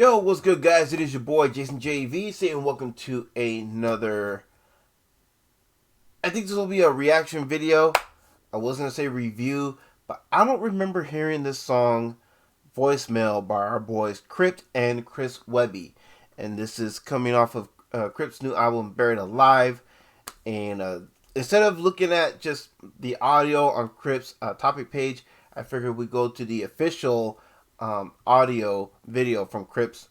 Yo, what's good, guys? It is your boy Jason JV saying welcome to another. I think this will be a reaction video. I was gonna say review, but I don't remember hearing this song voicemail by our boys Cript and Chris Webby, and this is coming off of Cript's new album Buried Alive. And instead of looking at just the audio on Cript's topic page, I figured we'd go to the official audio video from Cript's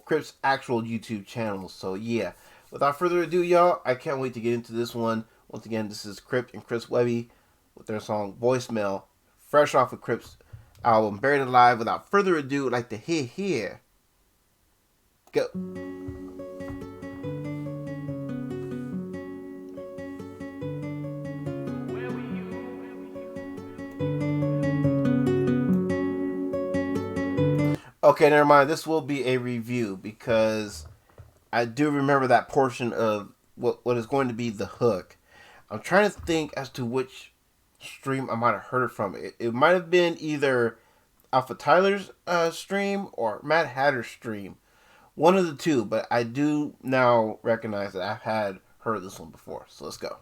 Cript's actual YouTube channel. So yeah, without further ado, y'all, I can't wait to get into this one. Once again, this is Cript and Chris Webby with their song Voicemail, fresh off of Cript's album Buried Alive. Without further ado, I'd like to hear. Go. Okay, never mind. This will be a review because I do remember that portion of what is going to be the hook. I'm trying to think as to which stream I might have heard it from. It might have been either Alpha Tyler's stream or Mad Hatter's stream. One of the two, but I do now recognize that I've had heard this one before. So let's go.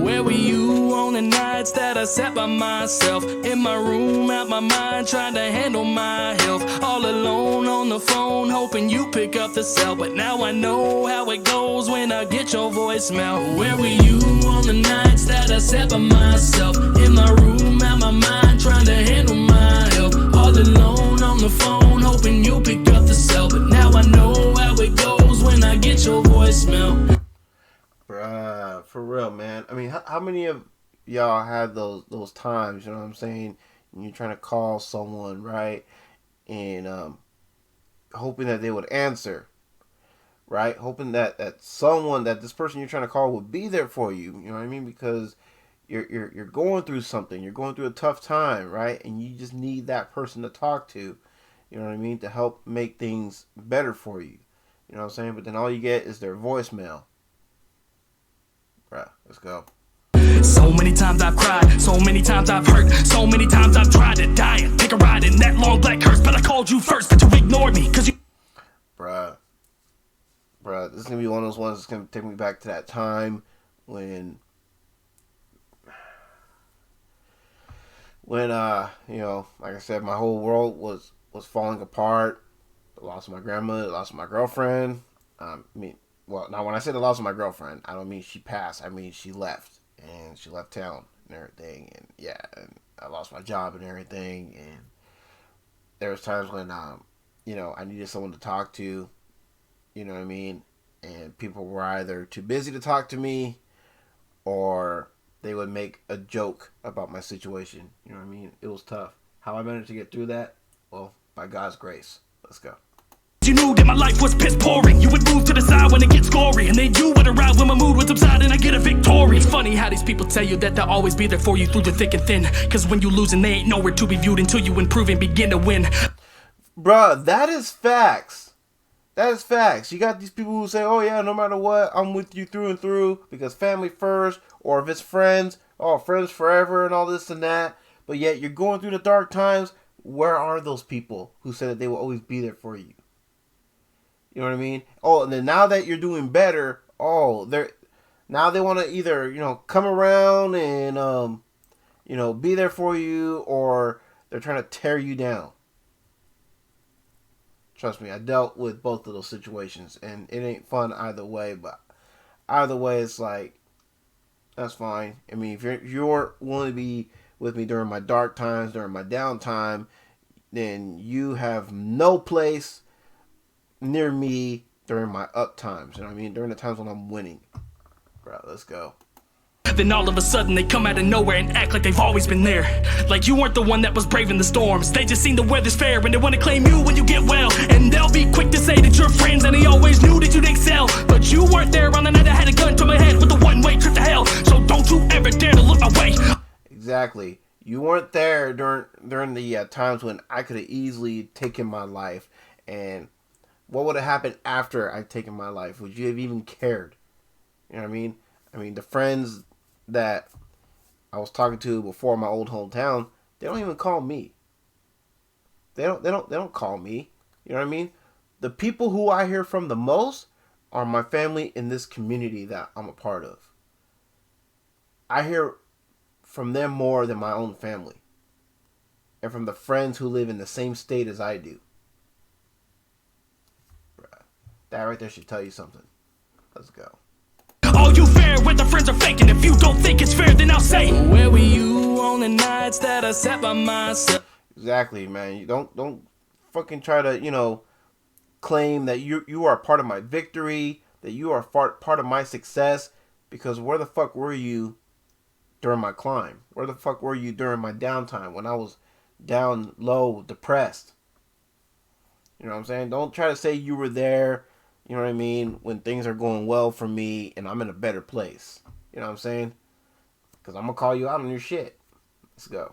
Where were you on the nights that I sat by myself in my room, out my mind, trying to handle my health, all alone on the phone, hoping you pick up the cell. But now I know how it goes when I get your voicemail. Where were you on the nights that I sat by myself in my room, out my mind, trying to handle my health, all alone on the phone, hoping you pick up the cell. But now I know how it goes when I get your voicemail. Bruh, for real, man. I mean, how many of y'all had those times, you know what I'm saying? And you're trying to call someone, right? And hoping that they would answer, right? Hoping that this person you're trying to call would be there for you, you know what I mean? Because you're going through something. You're going through a tough time, right? And you just need that person to talk to, you know what I mean? To help make things better for you. You know what I'm saying? But then all you get is their voicemail. Bruh, let's go. So many times I've cried, so many times I've hurt, so many times I've tried to die and take a ride in that long black hearse. But I called you first, but you ignored me, cause you... Bruh, this is gonna be one of those ones that's gonna take me back to that time when you know, like I said, my whole world was falling apart. I lost my grandmother, I lost my girlfriend. Well, now when I say the loss of my girlfriend, I don't mean she passed. I mean she left, and she left town and everything. And yeah, and I lost my job and everything. And there was times when, you know, I needed someone to talk to, you know what I mean? And people were either too busy to talk to me, or they would make a joke about my situation. You know what I mean? It was tough. How I managed to get through that? Well, by God's grace. Let's go. You knew that my life was piss pouring. You would move to the side when it gets gory, and then you would arrive when my mood was subsiding and I get a victory. It's funny how these people tell you that they'll always be there for you through the thick and thin, cause when you lose and they ain't nowhere to be viewed until you improve and begin to win. Bruh, that is facts. That is facts. You got these people who say, oh yeah, no matter what, I'm with you through and through because family first, or if it's friends, oh, friends forever and all this and that. But yet you're going through the dark times. Where are those people who said that they will always be there for you? You know what I mean? Oh, and then now that you're doing better, now they want to either, you know, come around and, you know, be there for you, or they're trying to tear you down. Trust me, I dealt with both of those situations, and it ain't fun either way, but either way, it's like, that's fine. I mean, if you're willing to be with me during my dark times, during my downtime, then you have no place near me during my up times. You know what I mean? During the times when I'm winning. Bro, let's go. Then all of a sudden they come out of nowhere and act like they've always been there. Like you weren't the one that was braving the storms. They just seem the weather's fair and they want to claim you when you get well. And they'll be quick to say that you're friends and they always knew that you'd excel. But you weren't there on the night I had a gun to my head with a one-way trip to hell. So don't you ever dare to look away. Exactly. You weren't there during the times when I could have easily taken my life. And what would have happened after I'd taken my life? Would you have even cared? You know what I mean? I mean, the friends that I was talking to before my old hometown, they don't even call me. They don't call me. You know what I mean? The people who I hear from the most are my family in this community that I'm a part of. I hear from them more than my own family. And from the friends who live in the same state as I do. Bruh. That right there should tell you something. Let's go. All you fair when the friends are faking. If you don't think it's fair, then I'll say, where were you on the nights that I sat by myself? Exactly, man. You don't fucking try to, claim that you are a part of my victory, that you are part of my success, because where the fuck were you during my climb? Where the fuck were you during my downtime when I was down low, depressed? You know what I'm saying? Don't try to say you were there, you know what I mean, when things are going well for me and I'm in a better place. You know what I'm saying? Because I'm going to call you out on your shit. Let's go.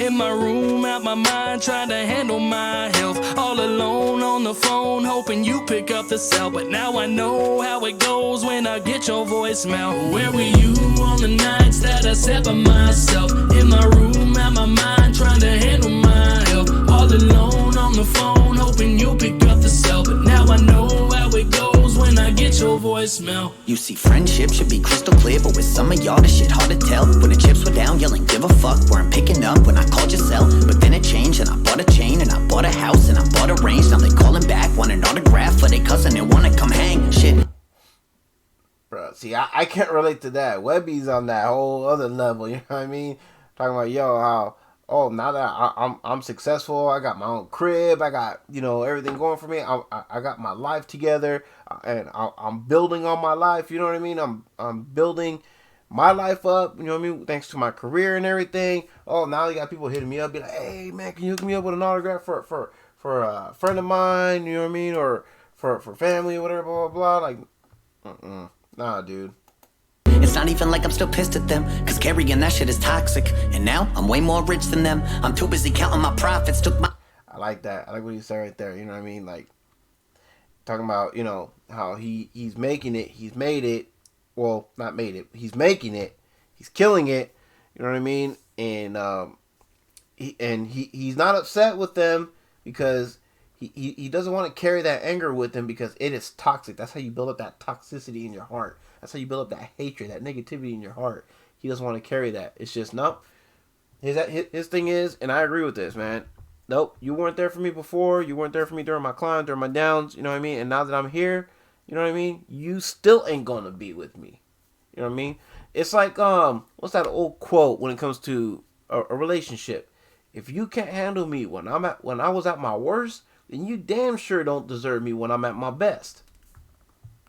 In my room, out my mind, trying to handle my health. All alone on the phone, hoping you pick up the cell. But now I know how it goes when I get your voicemail. Where were you on the nights that I sat by myself? In my room, out my mind, trying to handle my health. All alone on the phone, hoping you pick up the cell. But now I know how it goes when I get your voicemail. You see, friendship should be crystal clear, but with some of y'all, this shit hard to tell. When the chips were down, yelling, give a fuck, weren't picking up when I called your cell. But then it changed, and I bought a chain, and I bought a house, and I bought a range. Now they calling back, want an autograph for they cousin and wanna come hang. Shit. Bro, see, I can't relate to that. Webby's on that whole other level, you know what I mean? Talking about, now that I'm successful, I got my own crib, I got, everything going for me. I got my life together, and I'm building on my life, you know what I mean? I'm building my life up, you know what I mean, thanks to my career and everything. Oh, now you got people hitting me up, be like, hey, man, can you hook me up with an autograph for a friend of mine, you know what I mean, or for family or whatever, blah, blah, blah. Like, nah, dude. It's not even like I'm still pissed at them, cause carrying that shit is toxic. And now, I'm way more rich than them. I'm too busy counting my profits, I like that. I like what you said right there, you know what I mean, like, talking about, how he's making it, he's made it. Well, not made it. He's making it. He's killing it. You know what I mean? And he's not upset with them because he doesn't want to carry that anger with him because it is toxic. That's how you build up that toxicity in your heart. That's how you build up that hatred, that negativity in your heart. He doesn't want to carry that. It's just, nope. His thing is, and I agree with this, man. Nope, you weren't there for me before. You weren't there for me during my climb, during my downs. You know what I mean? And now that I'm here, you know what I mean? You still ain't gonna be with me. You know what I mean? It's like, what's that old quote when it comes to a relationship? If you can't handle me when I was at my worst, then you damn sure don't deserve me when I'm at my best.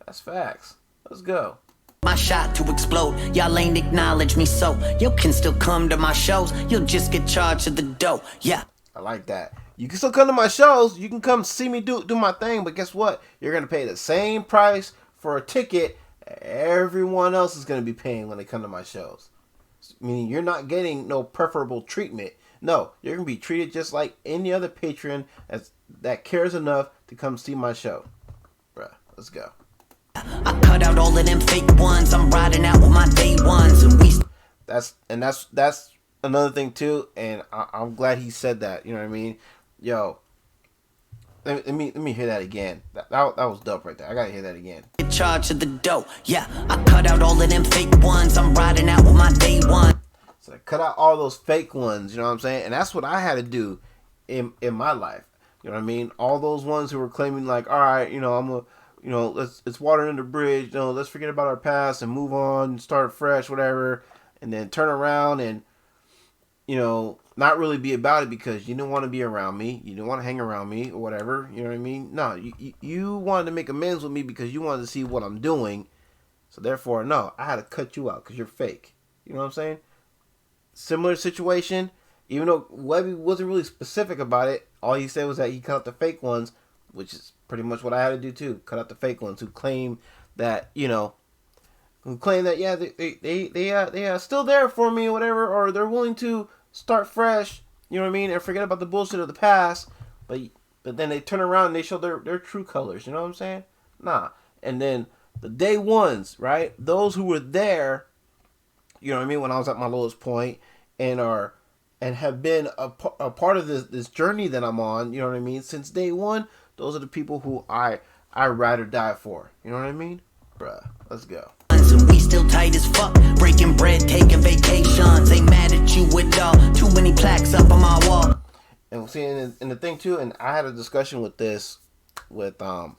That's facts. Let's go. my shot to explode. Y'all ain't acknowledge me, so you can still come to my shows. You'll just get charged to the dough. Yeah. I like that. You can still come to my shows. You can come see me do my thing. But guess what? You're going to pay the same price for a ticket everyone else is going to be paying when they come to my shows. Meaning you're not getting no preferable treatment. No, you're going to be treated just like any other patron that cares enough to come see my show. Bruh, let's go. I cut out all of them fake ones. I'm riding out with my day ones. And that's another thing too. And I'm glad he said that. You know what I mean? Yo, let me hear that again. That was dope right there. I gotta hear that again. Get charged to the dough. Yeah, I cut out all of them fake ones. I'm riding out with my day one. So I cut out all those fake ones. You know what I'm saying? And that's what I had to do in my life. You know what I mean? All those ones who were claiming like, all right, it's water under the bridge. Let's forget about our past and move on and start fresh, whatever. And then turn around and, not really be about it because you didn't want to be around me. You didn't want to hang around me or whatever. You know what I mean? No, you wanted to make amends with me because you wanted to see what I'm doing. So therefore, no, I had to cut you out because you're fake. You know what I'm saying? Similar situation. Even though Webby wasn't really specific about it, all he said was that he cut out the fake ones, which is pretty much what I had to do too. Cut out the fake ones who claim that, they are still there for me or whatever, or they're willing to start fresh, you know what I mean, and forget about the bullshit of the past, but then they turn around and they show their true colors, you know what I'm saying? Nah. And then the day ones, right? Those who were there, you know what I mean, when I was at my lowest point and and have been a part of this journey that I'm on, you know what I mean, since day one, those are the people who I ride or die for. You know what I mean? Bruh, let's go. And we still tight as fuck, breaking bread, taking vacations. Ain't mad at you at all. Too many plaques up on my wall. And see, and the thing too, and I had a discussion with this with Alpha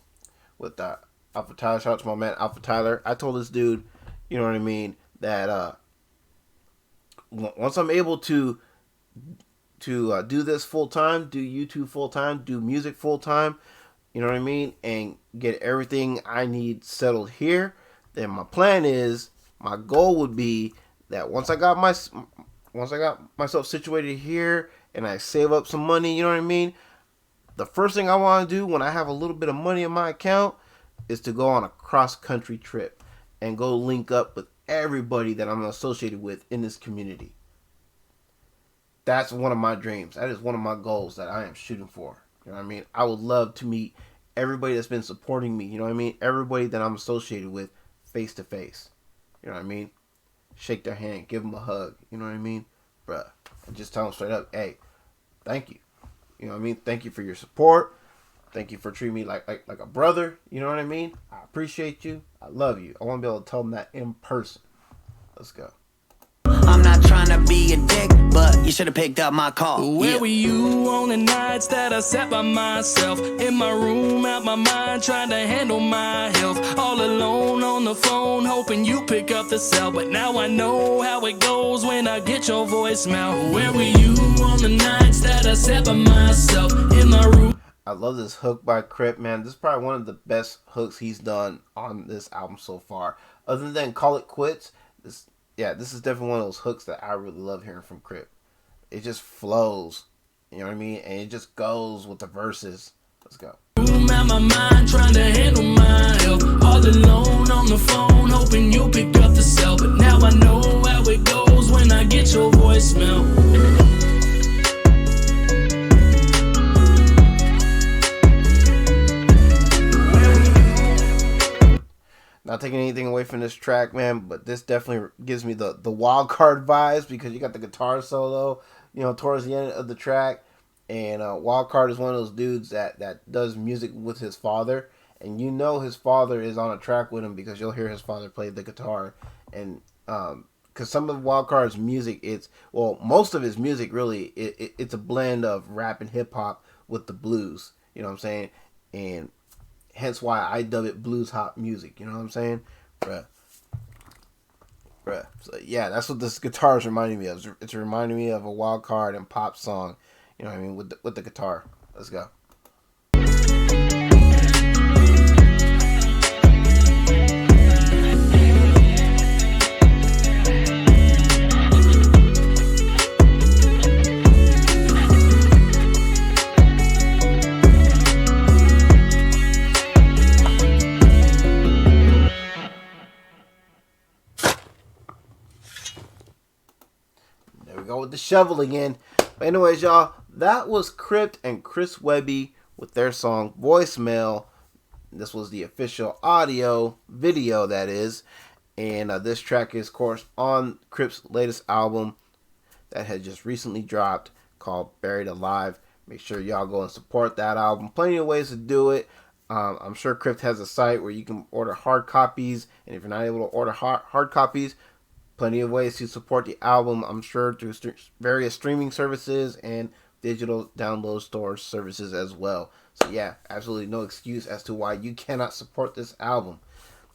Tyler. Shout out to my man Alpha Tyler. I told this dude, you know what I mean, that once I'm able to do this full time, do YouTube full time, do music full time, you know what I mean, and get everything I need settled here, then my plan is, my goal would be that once I got myself situated here and I save up some money, you know what I mean, the first thing I want to do when I have a little bit of money in my account is to go on a cross-country trip and go link up with everybody that I'm associated with in this community. That's one of my dreams. That is one of my goals that I am shooting for. You know what I mean? I would love to meet everybody that's been supporting me. You know what I mean? Everybody that I'm associated with face to face. You know what I mean? Shake their hand. Give them a hug. You know what I mean? Bruh. And just tell them straight up, hey, thank you. You know what I mean? Thank you for your support. Thank you for treating me like a brother. You know what I mean? I appreciate you. I love you. I want to be able to tell them that in person. Let's go. I'm not trying to be a dick, but you should have picked up my call. Where were you on the nights that I sat by myself in my room, out my mind, trying to handle my health, all alone on the phone, hoping you pick up the cell. But now I know how it goes when I get your voicemail. Where were you on the nights that I sat by myself in my room? I love this hook by Cript, man. This is probably one of the best hooks he's done on this album so far. Other than Call It Quits, this is definitely one of those hooks that I really love hearing from Cript. It just flows, you know what I mean? And it just goes with the verses. Let's go. Out my mind, trying to handle my health, all alone on the phone, hoping you'll pick up the cell. But now I know how it goes when I get your voicemail. Not taking anything away from this track, man, but this definitely gives me the wild card vibes, because you got the guitar solo, you know, towards the end of the track. And Wild Card is one of those dudes that does music with his father, and you know his father is on a track with him because you'll hear his father play the guitar. And because some of Wild Card's music, most of his music really, it's a blend of rap and hip hop with the blues. You know what I'm saying? And hence why I dub it blues hop music. You know what I'm saying? Bruh. So yeah, that's what this guitar is reminding me of. It's reminding me of a Wild Card and pop song. You know what I mean? With the guitar. Let's go. Go with the shovel again. But anyways, y'all, that was Cript and Chris Webby with their song Voicemail. This was the official audio video, that is. And this track is, of course, on Cript's latest album that had just recently dropped called Buried Alive. Make sure y'all go and support that album. Plenty of ways to do it. I'm sure Cript has a site where you can order hard copies. And if you're not able to order hard copies, plenty of ways to support the album, I'm sure, through various streaming services and digital download storage services as well. So yeah, absolutely no excuse as to why you cannot support this album.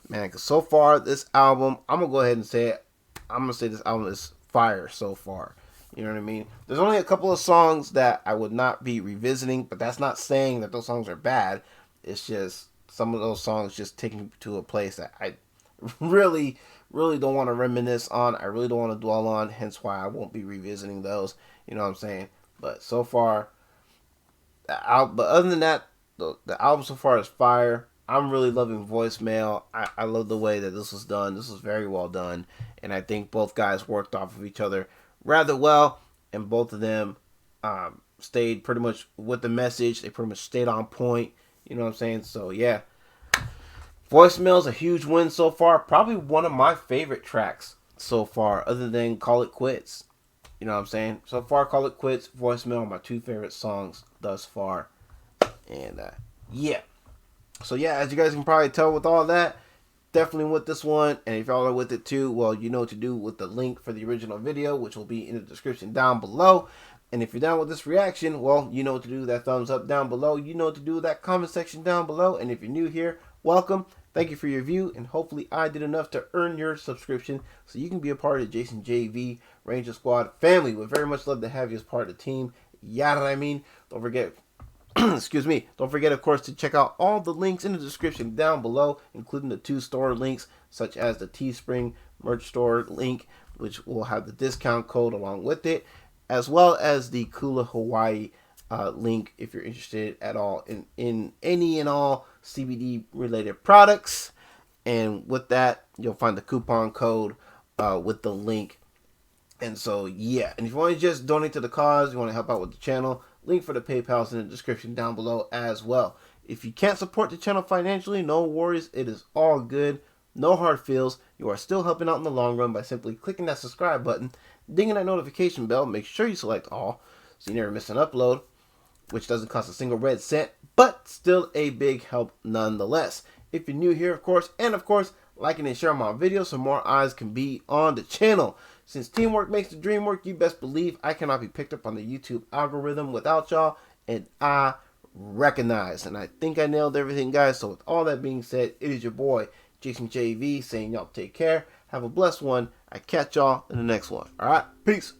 Man, because so far, this album, I'm going to go ahead and say it. I'm going to say this album is fire so far. You know what I mean? There's only a couple of songs that I would not be revisiting, but that's not saying that those songs are bad. It's just some of those songs just take me to a place that I really don't want to reminisce on. I really don't want to dwell on, hence why I won't be revisiting those. You know what I'm saying? But so far, but other than that, the album so far is fire. I'm really loving Voicemail. I love the way that this was done. This was very well done. And I think both guys worked off of each other rather well. And both of them stayed pretty much with the message. They pretty much stayed on point. You know what I'm saying? So, yeah. Voicemail is a huge win so far. Probably one of my favorite tracks so far, other than Call It Quits. You know what I'm saying? So far, Call It Quits, Voicemail are my 2 favorite songs thus far. And yeah. So yeah, as you guys can probably tell with all that, definitely with this one. And if y'all are with it too, well, you know what to do with the link for the original video, which will be in the description down below. And if you're down with this reaction, well, you know what to do. That thumbs up down below. You know what to do. That comment section down below. And if you're new here, welcome. Thank you for your view. And hopefully I did enough to earn your subscription so you can be a part of the Jason JV Ranger Squad family. Would very much love to have you as part of the team. Yada I mean. Don't forget, excuse me. Don't forget, of course, to check out all the links in the description down below, including the 2 store links, such as the TeeSpring merch store link, which will have the discount code along with it, as well as the Kula Hawaii link if you're interested at all in any and all CBD related products. And with that, you'll find the coupon code with the link. And so, yeah. And if you want to just donate to the cause, you want to help out with the channel, link for the PayPal is in the description down below as well. If you can't support the channel financially, no worries. It is all good. No hard feels. You are still helping out in the long run by simply clicking that subscribe button, dinging that notification bell. Make sure you select all so you never miss an upload, which doesn't cost a single red cent, but still a big help nonetheless. If you're new here, of course, and of course, liking and sharing my videos so more eyes can be on the channel. Since teamwork makes the dream work, you best believe I cannot be picked up on the YouTube algorithm without y'all, and I recognize. And I think I nailed everything, guys. So with all that being said, it is your boy, Jason JV, saying y'all take care. Have a blessed one. I catch y'all in the next one. All right, peace.